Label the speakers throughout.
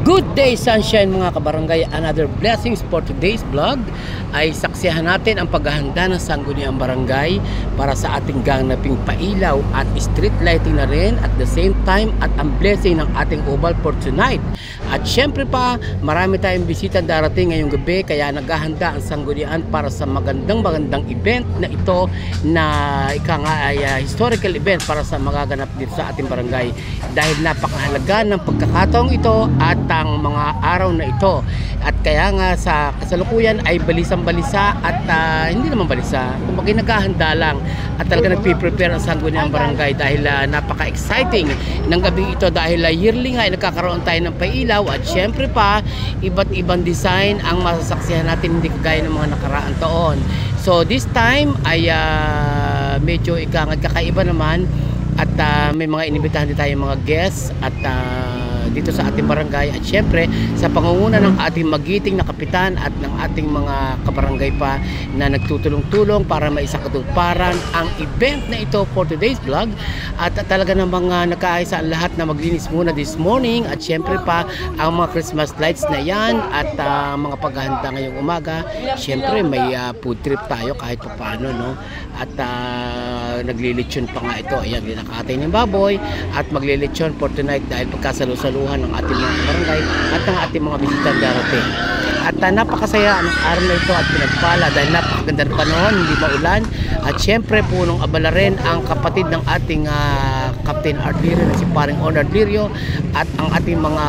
Speaker 1: Good day, sunshine mga kabarangay. Another blessings for today's vlog ay saksihan natin ang paghahanda ng Sangguniang Barangay para sa ating ganaping pailaw at street lighting na rin at the same time at ang blessing ng ating oval for tonight. At syempre pa, marami tayong bisita darating ngayong gabi kaya naghahanda ang Sanggunian para sa magandang event na ito na ika nga ay historical event para sa magaganap dito sa ating barangay dahil napakahalaga ng pagkakataong ito at ang mga araw na ito. At kaya nga sa kasalukuyan ay balisang-balisa at hindi naman balisa, kumbaga naghahanda lang at talaga nagpiprepare ang Sangguniang Barangay dahil napaka-exciting ng gabi ito dahil yearly nga ay nagkakaroon tayo ng pailaw at syempre pa iba't ibang design ang masasaksihan natin hindi kagaya ng mga nakaraang taon. So this time ay medyo kakaiba naman at may mga inibitahan din tayong mga guests at dito sa ating barangay at syempre sa pangunguna ng ating magiting na kapitan at ng ating mga kabarangay pa na nagtutulong-tulong para maisakatuparan ang event na ito for today's vlog at talaga namang nakaayos ang lahat na maglinis muna this morning at syempre pa ang mga Christmas lights na yan at mga paghahanda ngayong umaga. Syempre may food trip tayo kahit pa paano, no? At naglilitsyon pa nga ito. Ayan, nakakatay ng baboy at maglilitsyon for tonight dahil pagkasalusaluhan ng ating mga barangay at ng ating mga bisita darating. At napakasaya ang araw na ito at pinagpala dahil napakaganda ng panahon, hindi maulan. At syempre punong abala rin ang kapatid ng ating Captain Artlirio na si Paring On Artlirio at ang ating mga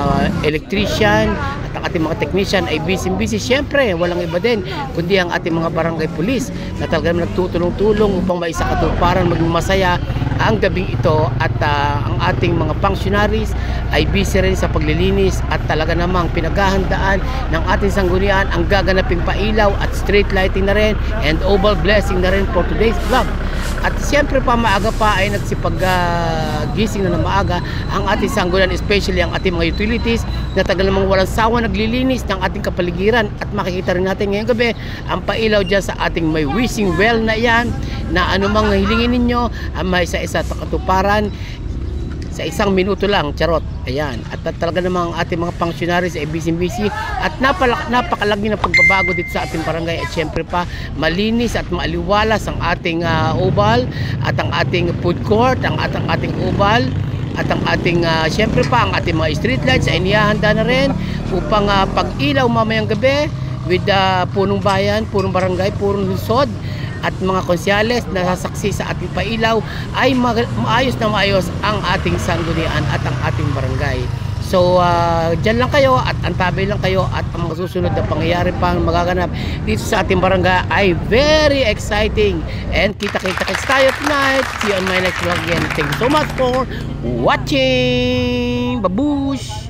Speaker 1: electrician at ang ating mga technician ay busy. Syempre walang iba din kundi ang ating mga barangay police na talagang nagtutulong-tulong upang maisakatuparan maging masaya ang gabing ito at ang ating mga functionaries ay busy rin sa paglilinis at talaga namang pinaghahandaan ng ating sanggunian ang gaganaping pailaw at street lighting na rin and oval blessing na rin for today's vlog. At siyempre pa maaga pa ay nagsipag-gising na maaga ang ating sanggunian, especially ang ating mga utilities na tagal namang walang sawa naglilinis ng ating kapaligiran at makikita rin natin ngayong gabi ang pailaw dyan sa ating may wishing well na yan na anumang hilingin ninyo may isa-isa katuparan sa isang minuto lang, charot. Ayan. At talaga namang ating mga functionaries ay busy at napakalagi ng pagbabago dito sa ating barangay at syempre pa malinis at maaliwalas ang ating oval at ang ating food court, ang ating oval at ang ating syempre pa ang ating mga street lights ay niyahanda na rin upang pag-ilaw mamayang gabi with punong bayan, punong barangay, punong lungsod at mga konsyales na sasaksi sa ating pailaw ay maayos ang ating sanggunian at ang ating barangay. So dyan lang kayo at antabay lang kayo at ang masusunod na pangyayari pang magaganap dito sa ating barangay ay very exciting and kita-kita tayo tonight. See you on my next vlog again. Thank you so much for watching. Babush!